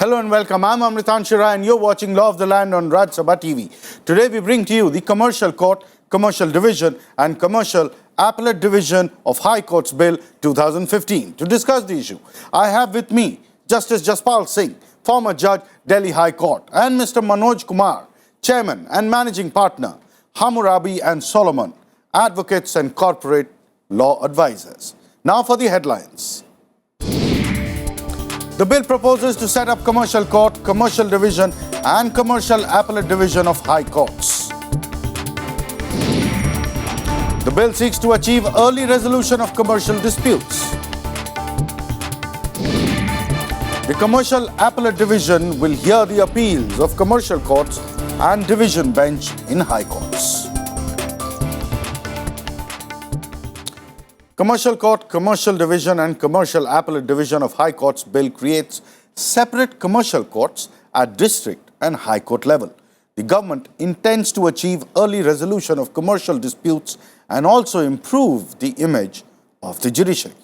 Hello and welcome. I'm Amritanshu Rai and you're watching Law of the Land on Raj Sabha TV. Today we bring to you the Commercial Court, Commercial Division and Commercial Appellate Division of High Courts Bill 2015. To discuss the issue, I have with me Justice Jaspal Singh, former Judge, Delhi High Court, and Mr. Manoj Kumar, Chairman and Managing Partner, Hammurabi and Solomon, Advocates and Corporate Law Advisors. Now for the headlines. The bill proposes to set up Commercial Court, Commercial Division and Commercial Appellate Division of High Courts. The bill seeks to achieve early resolution of commercial disputes. The Commercial Appellate Division will hear the appeals of commercial courts and division bench in High Courts. Commercial Court, Commercial Division and Commercial Appellate Division of High Courts Bill creates separate commercial courts at district and High Court level. The government intends to achieve early resolution of commercial disputes and also improve the image of the judiciary.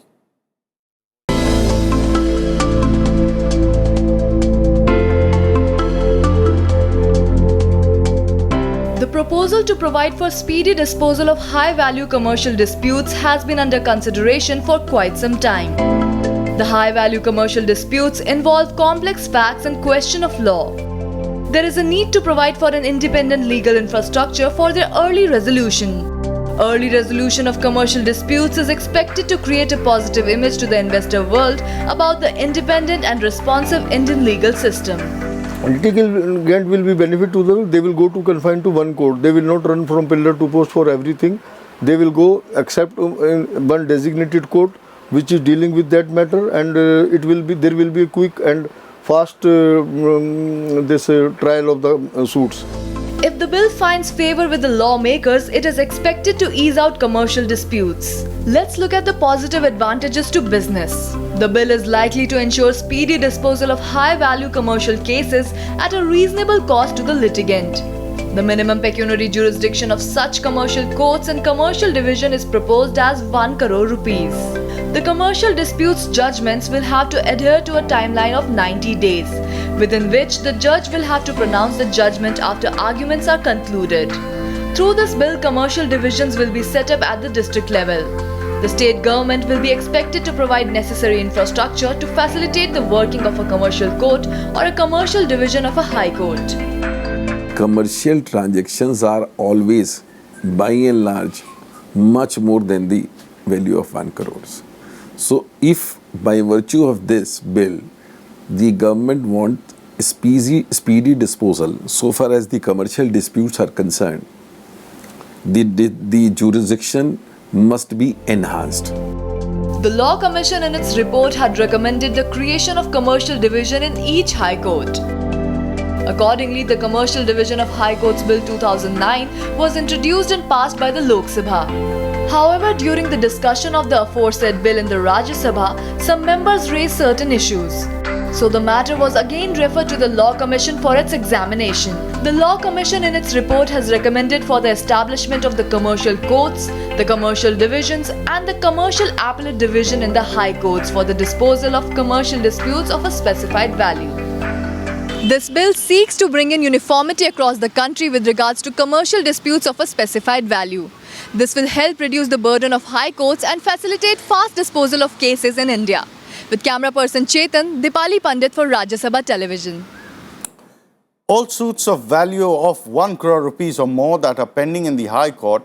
The proposal to provide for speedy disposal of high-value commercial disputes has been under consideration for quite some time. The high-value commercial disputes involve complex facts and question of law. There is a need to provide for an independent legal infrastructure for their early resolution. Early resolution of commercial disputes is expected to create a positive image to the investor world about the independent and responsive Indian legal system. Political gain will be benefit to them. They will go to confine to one court. They will not run from pillar to post for everything. They will go except in one designated court which is dealing with that matter, and there will be a quick and fast trial of the suits. If the bill finds favor with the lawmakers, it is expected to ease out commercial disputes. Let's look at the positive advantages to business. The bill is likely to ensure speedy disposal of high-value commercial cases at a reasonable cost to the litigant. The minimum pecuniary jurisdiction of such commercial courts and commercial division is proposed as 1 crore rupees. The commercial disputes judgments will have to adhere to a timeline of 90 days, within which the judge will have to pronounce the judgment after arguments are concluded. Through this bill, commercial divisions will be set up at the district level. The state government will be expected to provide necessary infrastructure to facilitate the working of a commercial court or a commercial division of a high court. Commercial transactions are always, by and large, much more than the value of 1 crore. So if by virtue of this bill, the government wants speedy disposal, so far as the commercial disputes are concerned, the jurisdiction must be enhanced. The Law Commission in its report had recommended the creation of commercial division in each High Court. Accordingly, the Commercial Division of High Courts Bill 2009 was introduced and passed by the Lok Sabha. However, during the discussion of the aforesaid bill in the Rajya Sabha, some members raised certain issues. So the matter was again referred to the Law Commission for its examination. The Law Commission in its report has recommended for the establishment of the commercial courts, the commercial divisions and the Commercial Appellate Division in the High Courts for the disposal of commercial disputes of a specified value. This bill seeks to bring in uniformity across the country with regards to commercial disputes of a specified value. This will help reduce the burden of high courts and facilitate fast disposal of cases in India. With camera person Chetan, Dipali Pandit for Rajya Sabha Television. All suits of value of 1 crore rupees or more that are pending in the High Court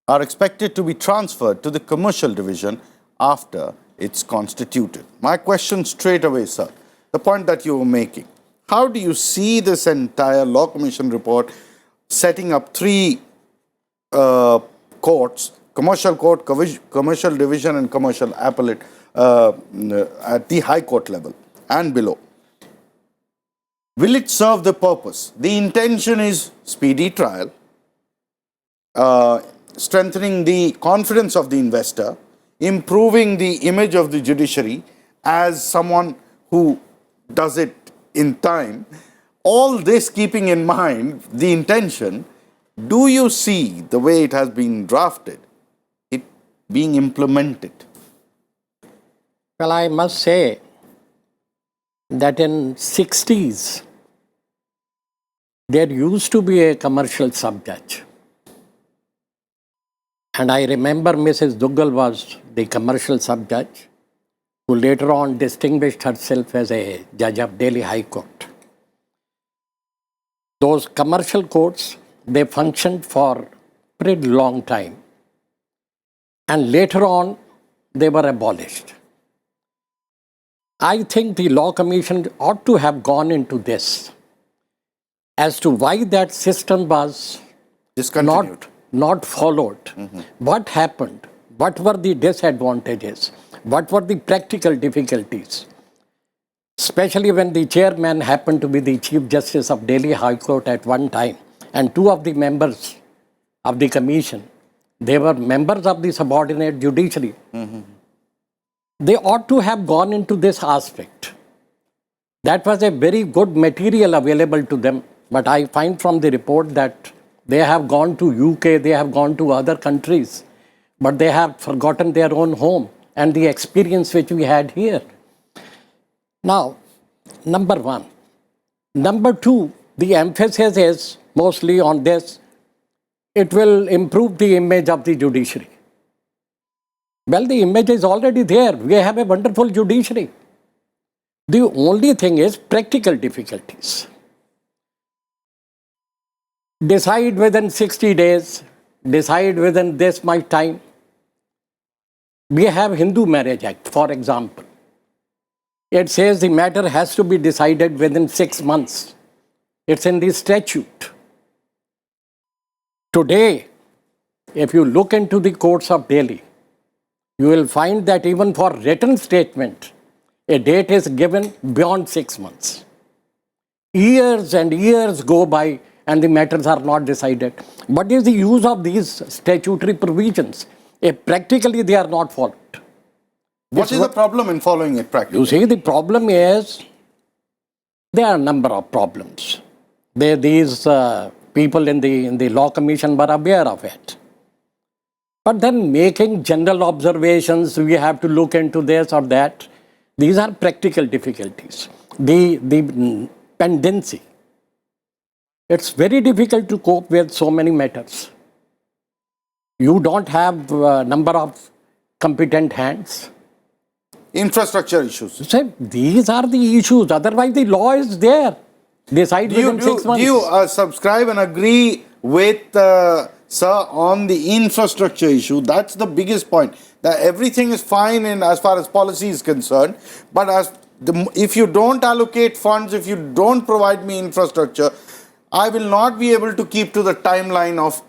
are expected to be transferred to the Commercial Division after it's constituted. My question straight away, sir, the point that you were making. How do you see this entire Law Commission report setting up 3 courts, Commercial Court, Commercial Division and Commercial Appellate at the High Court level and below? Will it serve the purpose? The intention is speedy trial, strengthening the confidence of the investor, improving the image of the judiciary as someone who does it in time. All this keeping in mind the intention, do you see the way it has been drafted, it being implemented? Well, I must say that in 60s, there used to be a commercial sub-judge. And I remember Mrs. Duggal was the commercial sub-judge, who later on distinguished herself as a judge of Delhi High Court. Those commercial courts, they functioned for a pretty long time. And later on, they were abolished. I think the Law Commission ought to have gone into this as to why that system was Discontinued. not followed. What happened? What were the disadvantages? What were the practical difficulties? Especially when the chairman happened to be the Chief Justice of Delhi High Court at one time, and two of the members of the commission, they were members of the subordinate judiciary. They ought to have gone into this aspect. That was a very good material available to them. But I find from the report that they have gone to UK, they have gone to other countries, but they have forgotten their own home and the experience which we had here. Now, number one. Number two, the emphasis is mostly on this. It will improve the image of the judiciary. Well, the image is already there. We have a wonderful judiciary. The only thing is practical difficulties. Decide within 60 days, decide within this much time. We have Hindu Marriage Act, for example. It says the matter has to be decided within 6 months. It's in the statute. Today, if you look into the courts of Delhi, you will find that even for written statement, a date is given beyond 6 months. Years and years go by and the matters are not decided. What is the use of these statutory provisions if practically they are not followed? What is the problem in following it practically? You see, the problem is there are a number of problems. These people in the Law Commission were aware of it. But then making general observations, we have to look into this or that, these are practical difficulties. The pendency. It's very difficult to cope with so many matters. You don't have a number of competent hands. Infrastructure issues. So these are the issues. Otherwise, the law is there. Decide within 6 months. Do you subscribe and agree with sir on the infrastructure issue? That's the biggest point. That everything is fine in as far as policy is concerned, but if you don't allocate funds, if you don't provide me infrastructure, I will not be able to keep to the timeline of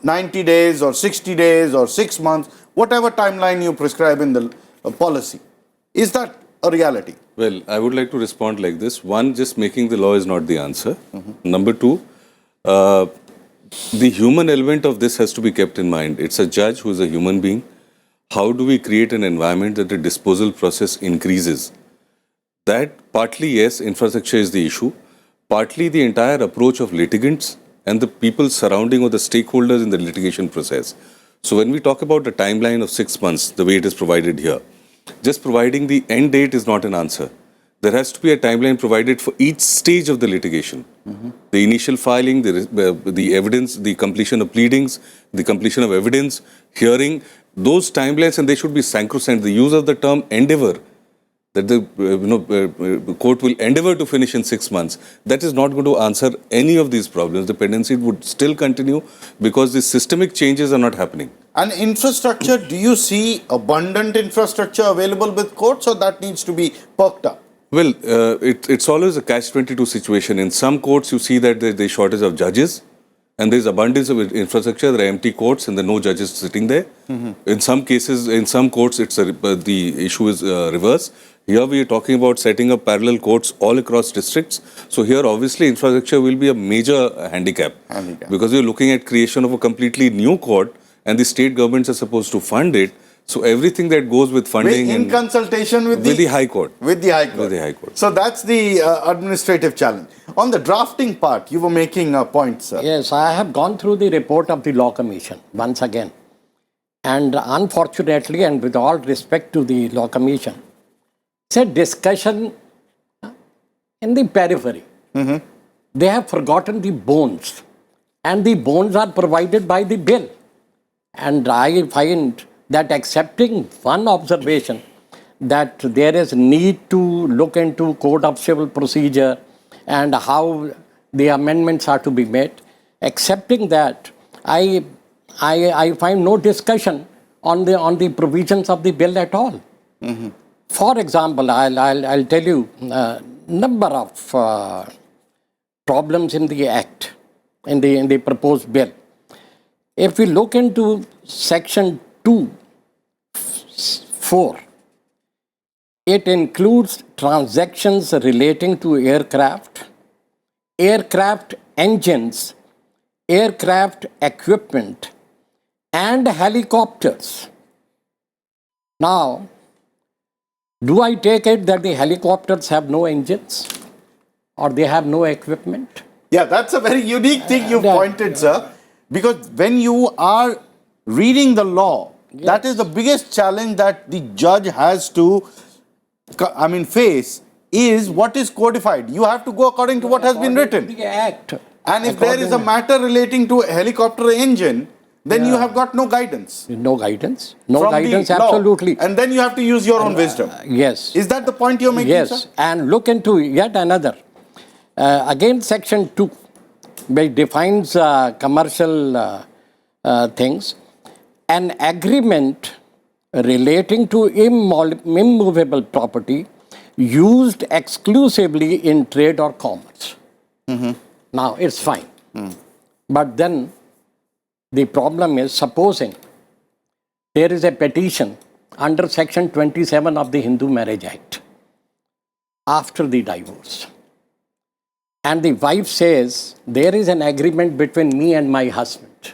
90 days or 60 days or 6 months, whatever timeline you prescribe in the policy. Is that a reality? Well, I would like to respond like this. One, just making the law is not the answer. Number two, the human element of this has to be kept in mind. It's a judge who is a human being. How do we create an environment that the disposal process increases? That partly, yes, infrastructure is the issue. Partly the entire approach of litigants and the people surrounding or the stakeholders in the litigation process. So when we talk about the timeline of 6 months, the way it is provided here, just providing the end date is not an answer. There has to be a timeline provided for each stage of the litigation. The initial filing, the evidence, the completion of pleadings, the completion of evidence, hearing, those timelines, and they should be sacrosanct. The use of the term endeavor, that the court will endeavor to finish in 6 months, that is not going to answer any of these problems. The pendency would still continue because the systemic changes are not happening. And infrastructure, do you see abundant infrastructure available with courts, or that needs to be perked up? Well, it's always a catch-22 situation. In some courts, you see that there's a shortage of judges, and there's abundance of infrastructure. There are empty courts, and there are no judges sitting there. In some cases, in some courts, the issue is reverse. Here we are talking about setting up parallel courts all across districts. So here, obviously, infrastructure will be a major handicap. Because you're looking at creation of a completely new court, and the state governments are supposed to fund it. So everything that goes with funding in consultation with the High Court. With the High Court. With the High Court. So that's the administrative challenge. On the drafting part, you were making a point, sir. Yes, I have gone through the report of the Law Commission once again. And unfortunately, and with all respect to the Law Commission, it's a discussion in the periphery. They have forgotten the bones, and the bones are provided by the bill. And I find that accepting one observation that there is need to look into Code of Civil Procedure and how the amendments are to be made, accepting that, I find no discussion on the provisions of the bill at all. For example, I'll tell you number of problems in the act, in the proposed bill. If we look into section 2(4), it includes transactions relating to aircraft, aircraft engines, aircraft equipment, and helicopters. Now, do I take it that the helicopters have no engines or they have no equipment? Yeah, that's a very unique thing you pointed, sir. Because when you are reading the law, that is the biggest challenge that the judge has to, face, is what is codified. You have to go according to what has been written. The act. And if there is a matter relating to a helicopter engine, then you have got no guidance. No guidance. No from guidance, the law. Absolutely. And then you have to use your own wisdom. Yes. Is that the point you're making, Yes. sir? And look into yet another. Again, section 2, which defines commercial things. An agreement relating to immovable property used exclusively in trade or commerce. Now, it's fine. But then the problem is, supposing there is a petition under section 27 of the Hindu Marriage Act after the divorce, and the wife says, there is an agreement between me and my husband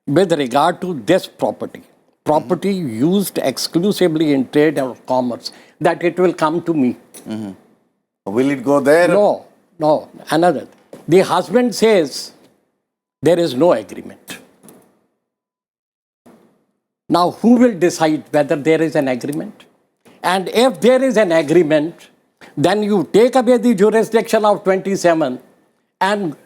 with regard to this property used exclusively in trade or commerce, that it will come to me. Will it go there? No, another. The husband says, there is no agreement. Now, who will decide whether there is an agreement? And if there is an agreement, then you take away the jurisdiction of 27 and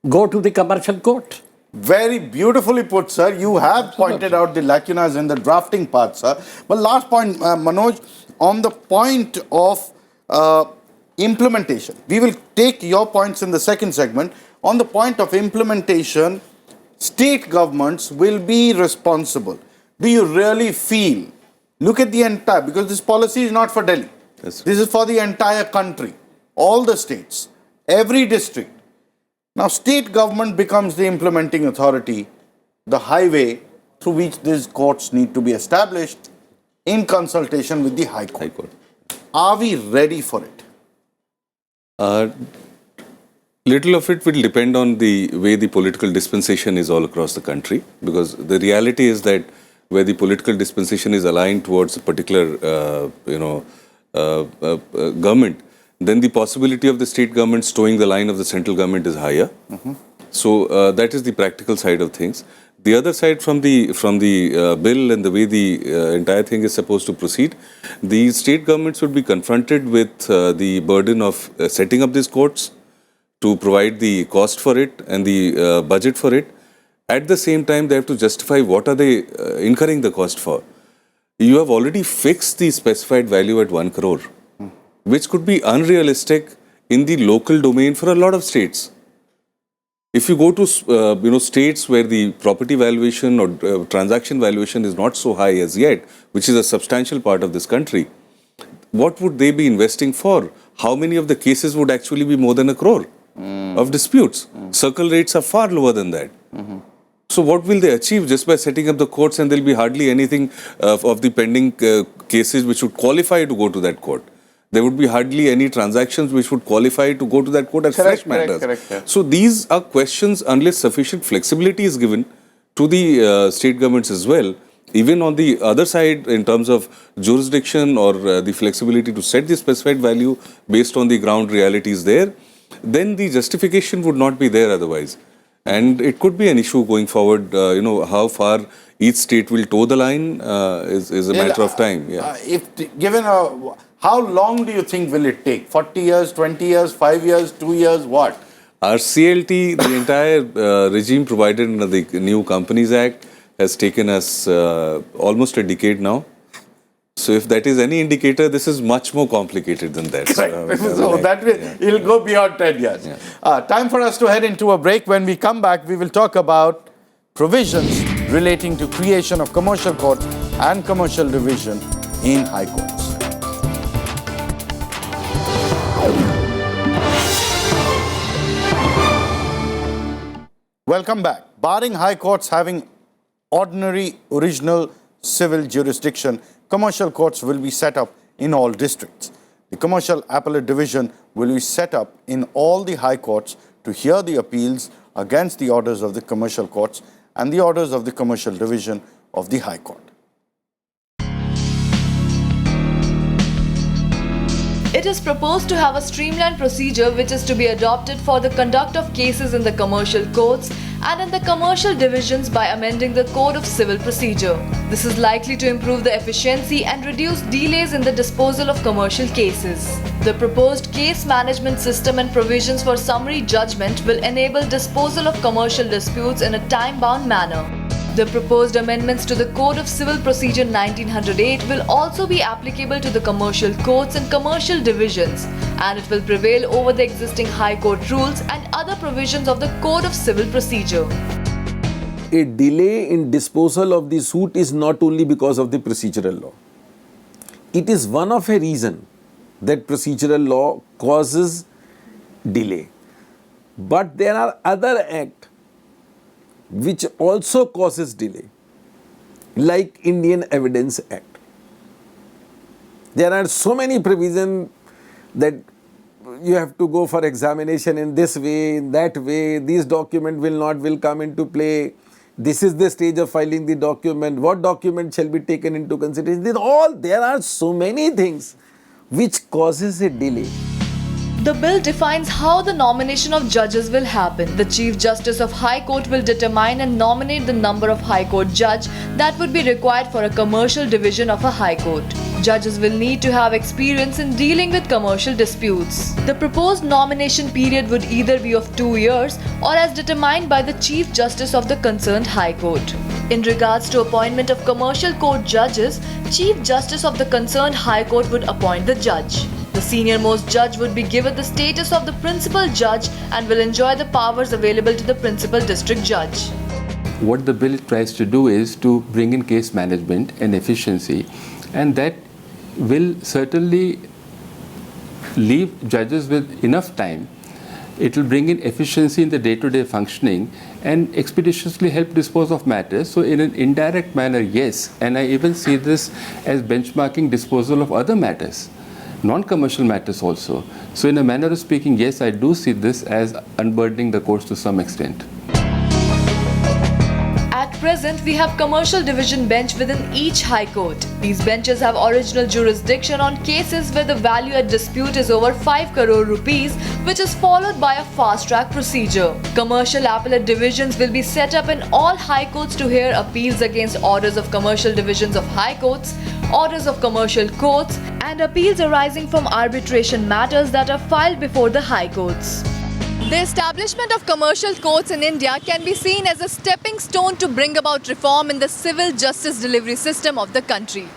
go to the commercial court. Very beautifully put, sir. You have pointed out the lacunas in the drafting part, sir. But last point, Manoj, on the point of implementation. We will take your points in the second segment. On the point of implementation, state governments will be responsible. Do you really feel? Look at the entire, because this policy is not for Delhi. Yes. This is for the entire country, all the states, every district. Now, state government becomes the implementing authority, the highway through which these courts need to be established in consultation with the High Court. High Court. Are we ready for it? Little of it will depend on the way the political dispensation is all across the country, because the reality is that where the political dispensation is aligned towards a particular, government, then the possibility of the state government towing the line of the central government is higher. So that is the practical side of things. The other side from the bill and the way the entire thing is supposed to proceed, the state governments would be confronted with the burden of setting up these courts, to provide the cost for it and the budget for it. At the same time, they have to justify what are they incurring the cost for. You have already fixed the specified value at 1 crore, which could be unrealistic in the local domain for a lot of states. If you go to states where the property valuation or transaction valuation is not so high as yet, which is a substantial part of this country, what would they be investing for? How many of the cases would actually be more than 1 crore of disputes? Circle rates are far lower than that. So what will they achieve just by setting up the courts, and there will be hardly anything of the pending cases which would qualify to go to that court. There would be hardly any transactions which would qualify to go to that court as fresh matters. Correct. So these are questions, unless sufficient flexibility is given to the state governments as well. Even on the other side, in terms of jurisdiction or the flexibility to set the specified value based on the ground realities there, then the justification would not be there otherwise. And it could be an issue going forward. How far each state will toe the line is a matter of time. Yeah. If given a How long do you think will it take? 40 years, 20 years, 5 years, 2 years, what? Our CLT, the entire regime provided under the new Companies Act, has taken us almost a decade now. So if that is any indicator, this is much more complicated than that. So that way, it'll go beyond 10 years. Time for us to head into a break. When we come back, we will talk about provisions relating to creation of commercial court and commercial division in high courts. Welcome back. Barring high courts having ordinary original civil jurisdiction, commercial courts will be set up in all districts. The Commercial Appellate Division will be set up in all the high courts to hear the appeals against the orders of the commercial courts and the orders of the Commercial Division of the High Court. It is proposed to have a streamlined procedure which is to be adopted for the conduct of cases in the commercial courts and in the commercial divisions by amending the Code of Civil Procedure. This is likely to improve the efficiency and reduce delays in the disposal of commercial cases. The proposed case management system and provisions for summary judgment will enable disposal of commercial disputes in a time-bound manner. The proposed amendments to the Code of Civil Procedure 1908 will also be applicable to the commercial courts and commercial divisions, and it will prevail over the existing High Court rules and other provisions of the Code of Civil Procedure. A delay in disposal of the suit is not only because of the procedural law. It is one of a reason that procedural law causes delay. But there are other acts which also causes delay, like Indian Evidence Act. There are so many provisions that you have to go for examination in this way, in that way, these documents will come into play, this is the stage of filing the document, what document shall be taken into consideration. There are so many things which causes a delay. The bill defines how the nomination of judges will happen. The Chief Justice of High Court will determine and nominate the number of High Court judge that would be required for a commercial division of a High Court. Judges will need to have experience in dealing with commercial disputes. The proposed nomination period would either be of 2 years or as determined by the Chief Justice of the concerned High Court. In regards to appointment of commercial court judges, Chief Justice of the concerned High Court would appoint the judge. The senior-most judge would be given the status of the principal judge and will enjoy the powers available to the principal district judge. What the bill tries to do is to bring in case management and efficiency, and that will certainly leave judges with enough time. It will bring in efficiency in the day-to-day functioning and expeditiously help dispose of matters. So in an indirect manner, yes, and I even see this as benchmarking disposal of other matters, non-commercial matters also. So in a manner of speaking, yes, I do see this as unburdening the courts to some extent. At present, we have commercial division bench within each High Court. These benches have original jurisdiction on cases where the value at dispute is over 5 crore rupees, which is followed by a fast-track procedure. Commercial appellate divisions will be set up in all High Courts to hear appeals against orders of commercial divisions of High Courts, orders of commercial courts, and appeals arising from arbitration matters that are filed before the High Courts. The establishment of commercial courts in India can be seen as a stepping stone to bring about reform in the civil justice delivery system of the country.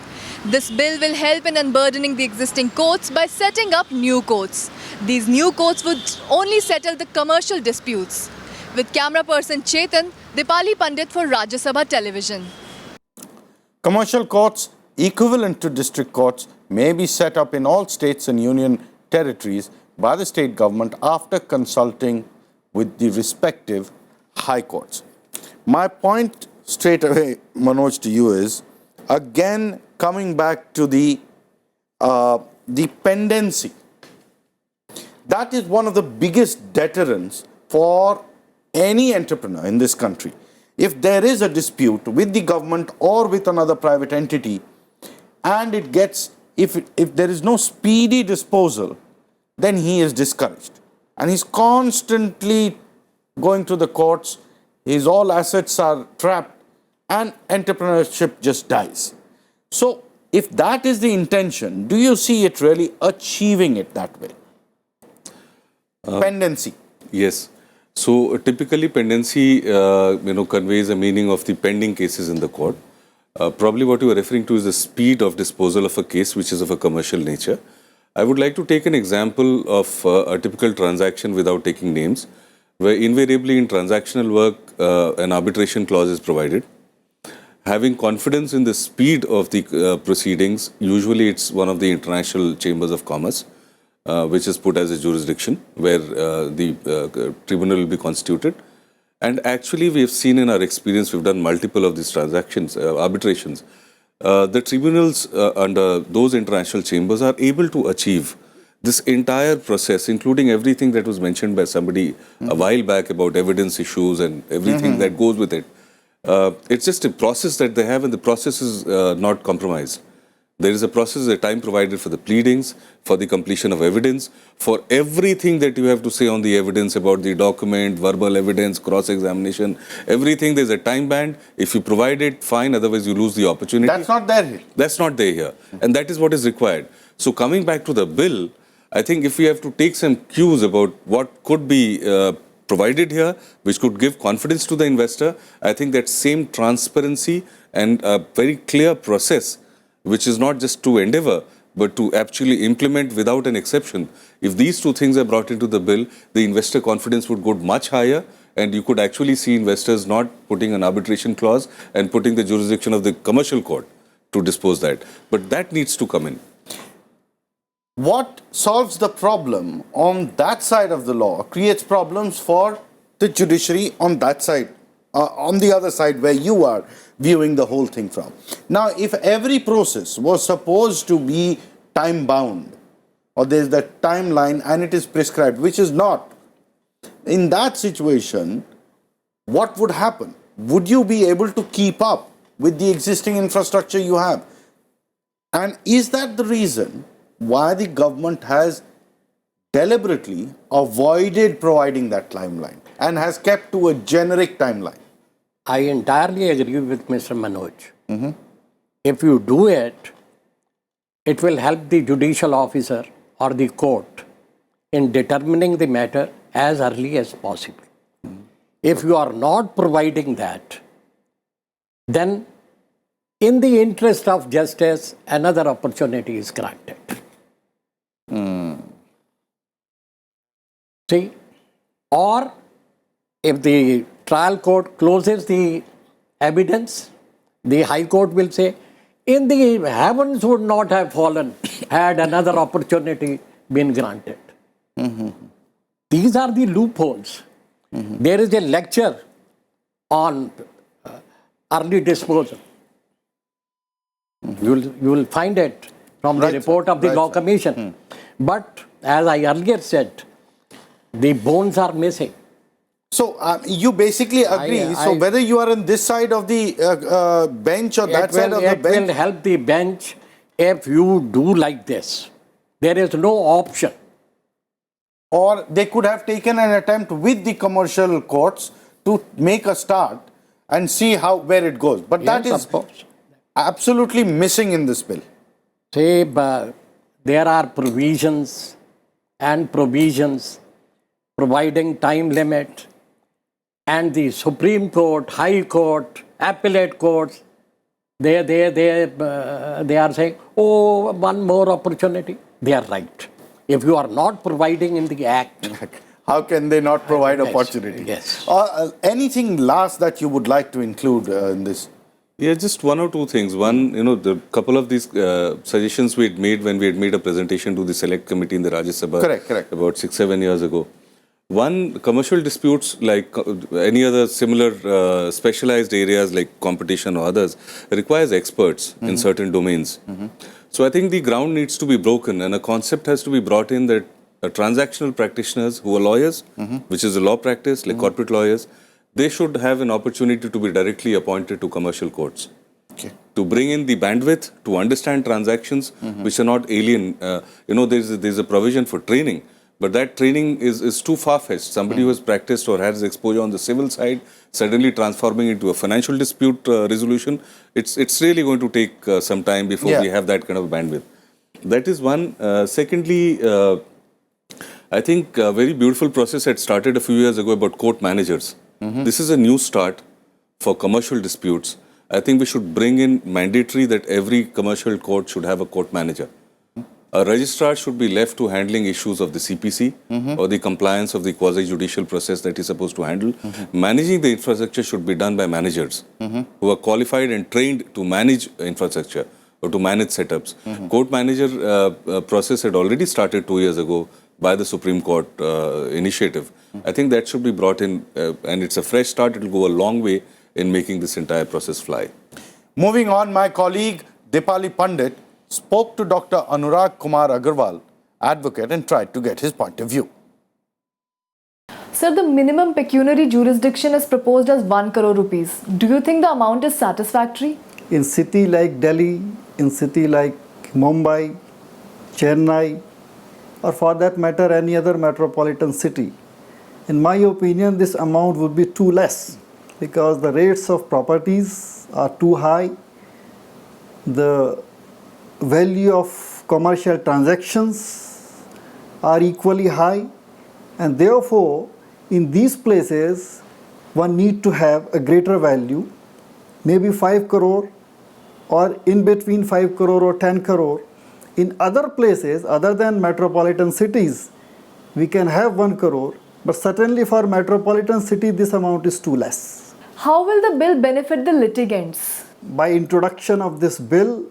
This bill will help in unburdening the existing courts by setting up new courts. These new courts would only settle the commercial disputes. With camera person Chetan, Dipali Pandit for Rajya Sabha Television. Commercial courts equivalent to district courts may be set up in all states and union territories by the state government after consulting with the respective high courts. My point straight away, Manoj, to you is, again, coming back to the pendency. That is one of the biggest deterrents for any entrepreneur in this country. If there is a dispute with the government or with another private entity, and it gets, if there is no speedy disposal, then he is discouraged. And he's constantly going to the courts, his all assets are trapped, and entrepreneurship just dies. So if that is the intention, do you see it really achieving it that way? Pendency. Yes. So typically pendency, conveys a meaning of the pending cases in the court. Probably what you are referring to is the speed of disposal of a case which is of a commercial nature. I would like to take an example of a typical transaction without taking names, where invariably in transactional work, an arbitration clause is provided. Having confidence in the speed of the proceedings, usually it's one of the international chambers of commerce, which is put as a jurisdiction where the tribunal will be constituted. And actually, we have seen in our experience, we've done multiple of these transactions, arbitrations. The tribunals under those international chambers are able to achieve this entire process, including everything that was mentioned by somebody a while back about evidence issues and everything that goes with it. It's just a process that they have, and the process is not compromised. There is a process, a time provided for the pleadings, for the completion of evidence, for everything that you have to say on the evidence about the document, verbal evidence, cross-examination, everything. There's a time band. If you provide it, fine. Otherwise, you lose the opportunity. That's not there here. That's not there here. And that is what is required. So coming back to the bill, I think if we have to take some cues about what could be provided here, which could give confidence to the investor, I think that same transparency and a very clear process, which is not just to endeavor, but to actually implement without an exception. If these two things are brought into the bill, the investor confidence would go much higher, and you could actually see investors not putting an arbitration clause and putting the jurisdiction of the commercial court to dispose that. But that needs to come in. What solves the problem on that side of the law creates problems for the judiciary on that side, on the other side where you are viewing the whole thing from. Now, if every process was supposed to be time bound, or there's that timeline and it is prescribed, which is not, in that situation, what would happen? Would you be able to keep up with the existing infrastructure you have? And is that the reason why the government has deliberately avoided providing that timeline and has kept to a generic timeline? I entirely agree with Mr. Manoj. If you do it, it will help the judicial officer or the court in determining the matter as early as possible. If you are not providing that, then in the interest of justice, another opportunity is granted. See, or if the trial court closes the evidence, the High Court will say, in the heavens would not have fallen had another opportunity been granted. These are the loopholes. There is a lecture on early disposal. You will find it from the report of the Law Commission. But as I earlier said, the bones are missing. So you basically agree. So whether you are on this side of the bench or that side of the bench, it will help the bench if you do like this. There is no option. Or they could have taken an attempt with the commercial courts to make a start and see where it goes. But that is absolutely missing in this bill. See, there are provisions and provisions providing time limit, and the Supreme Court, High Court, Appellate Courts, they are saying, oh, one more opportunity. They are right. If you are not providing in the Act, how can they not provide opportunity? Yes. Anything last that you would like to include in this? Yeah, just one or two things. One, the couple of these suggestions we had made when we had made a presentation to the Select Committee in the Rajya Sabha correct. about 6-7 years ago. One, commercial disputes like any other similar specialized areas like competition or others requires experts in certain domains. So I think the ground needs to be broken, and a concept has to be brought in that transactional practitioners who are lawyers, which is a law practice, like corporate lawyers, they should have an opportunity to be directly appointed to commercial courts. To bring in the bandwidth, to understand transactions which are not alien. There's a provision for training, But that training is too far-fetched. Somebody who has practiced or has exposure on the civil side, suddenly transforming into a financial dispute resolution, it's really going to take some time before we have that kind of bandwidth. That is one. Secondly, I think a very beautiful process had started a few years ago about court managers. This is a new start for commercial disputes. I think we should bring in mandatory that every commercial court should have a court manager. A registrar should be left to handling issues of the CPC or the compliance of the quasi-judicial process that he's supposed to handle. Managing the infrastructure should be done by managers who are qualified and trained to manage infrastructure or to manage setups. Court manager process had already started 2 years ago by the Supreme Court initiative. I think that should be brought in and it's a fresh start. It will go a long way in making this entire process fly. Moving on, my colleague Dipali Pandit spoke to Dr. Anurag Kumar Agarwal, advocate, and tried to get his point of view. Sir, the minimum pecuniary jurisdiction is proposed as 1 crore rupees. Do you think the amount is satisfactory? In city like Delhi, in city like Mumbai, Chennai, or for that matter any other metropolitan city, in my opinion this amount would be too less because the rates of properties are too high, the value of commercial transactions are equally high, and therefore in these places one need to have a greater value, maybe 5 crore or in between 5 crore or 10 crore. In other places other than metropolitan cities we can have 1 crore, but certainly for metropolitan city this amount is too less. How will the bill benefit the litigants? By introduction of this bill,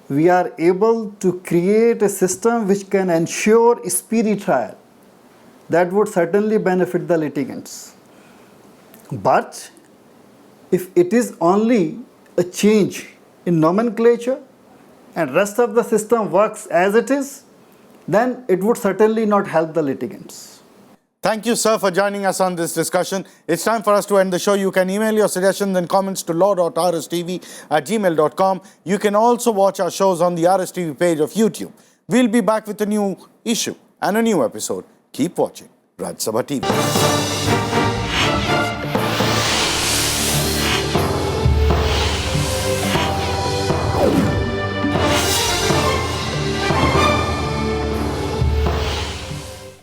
we are able to create a system which can ensure speedy trial. That would certainly benefit the litigants. But if it is only a change in nomenclature and rest of the system works as it is, then it would certainly not help the litigants. Thank you, sir, for joining us on this discussion. It's time for us to end the show. You can email your suggestions and comments to law.rstv@gmail.com. You can also watch our shows on the RSTV page of YouTube. We'll be back with a new issue and a new episode. Keep watching Raj Sabha TV.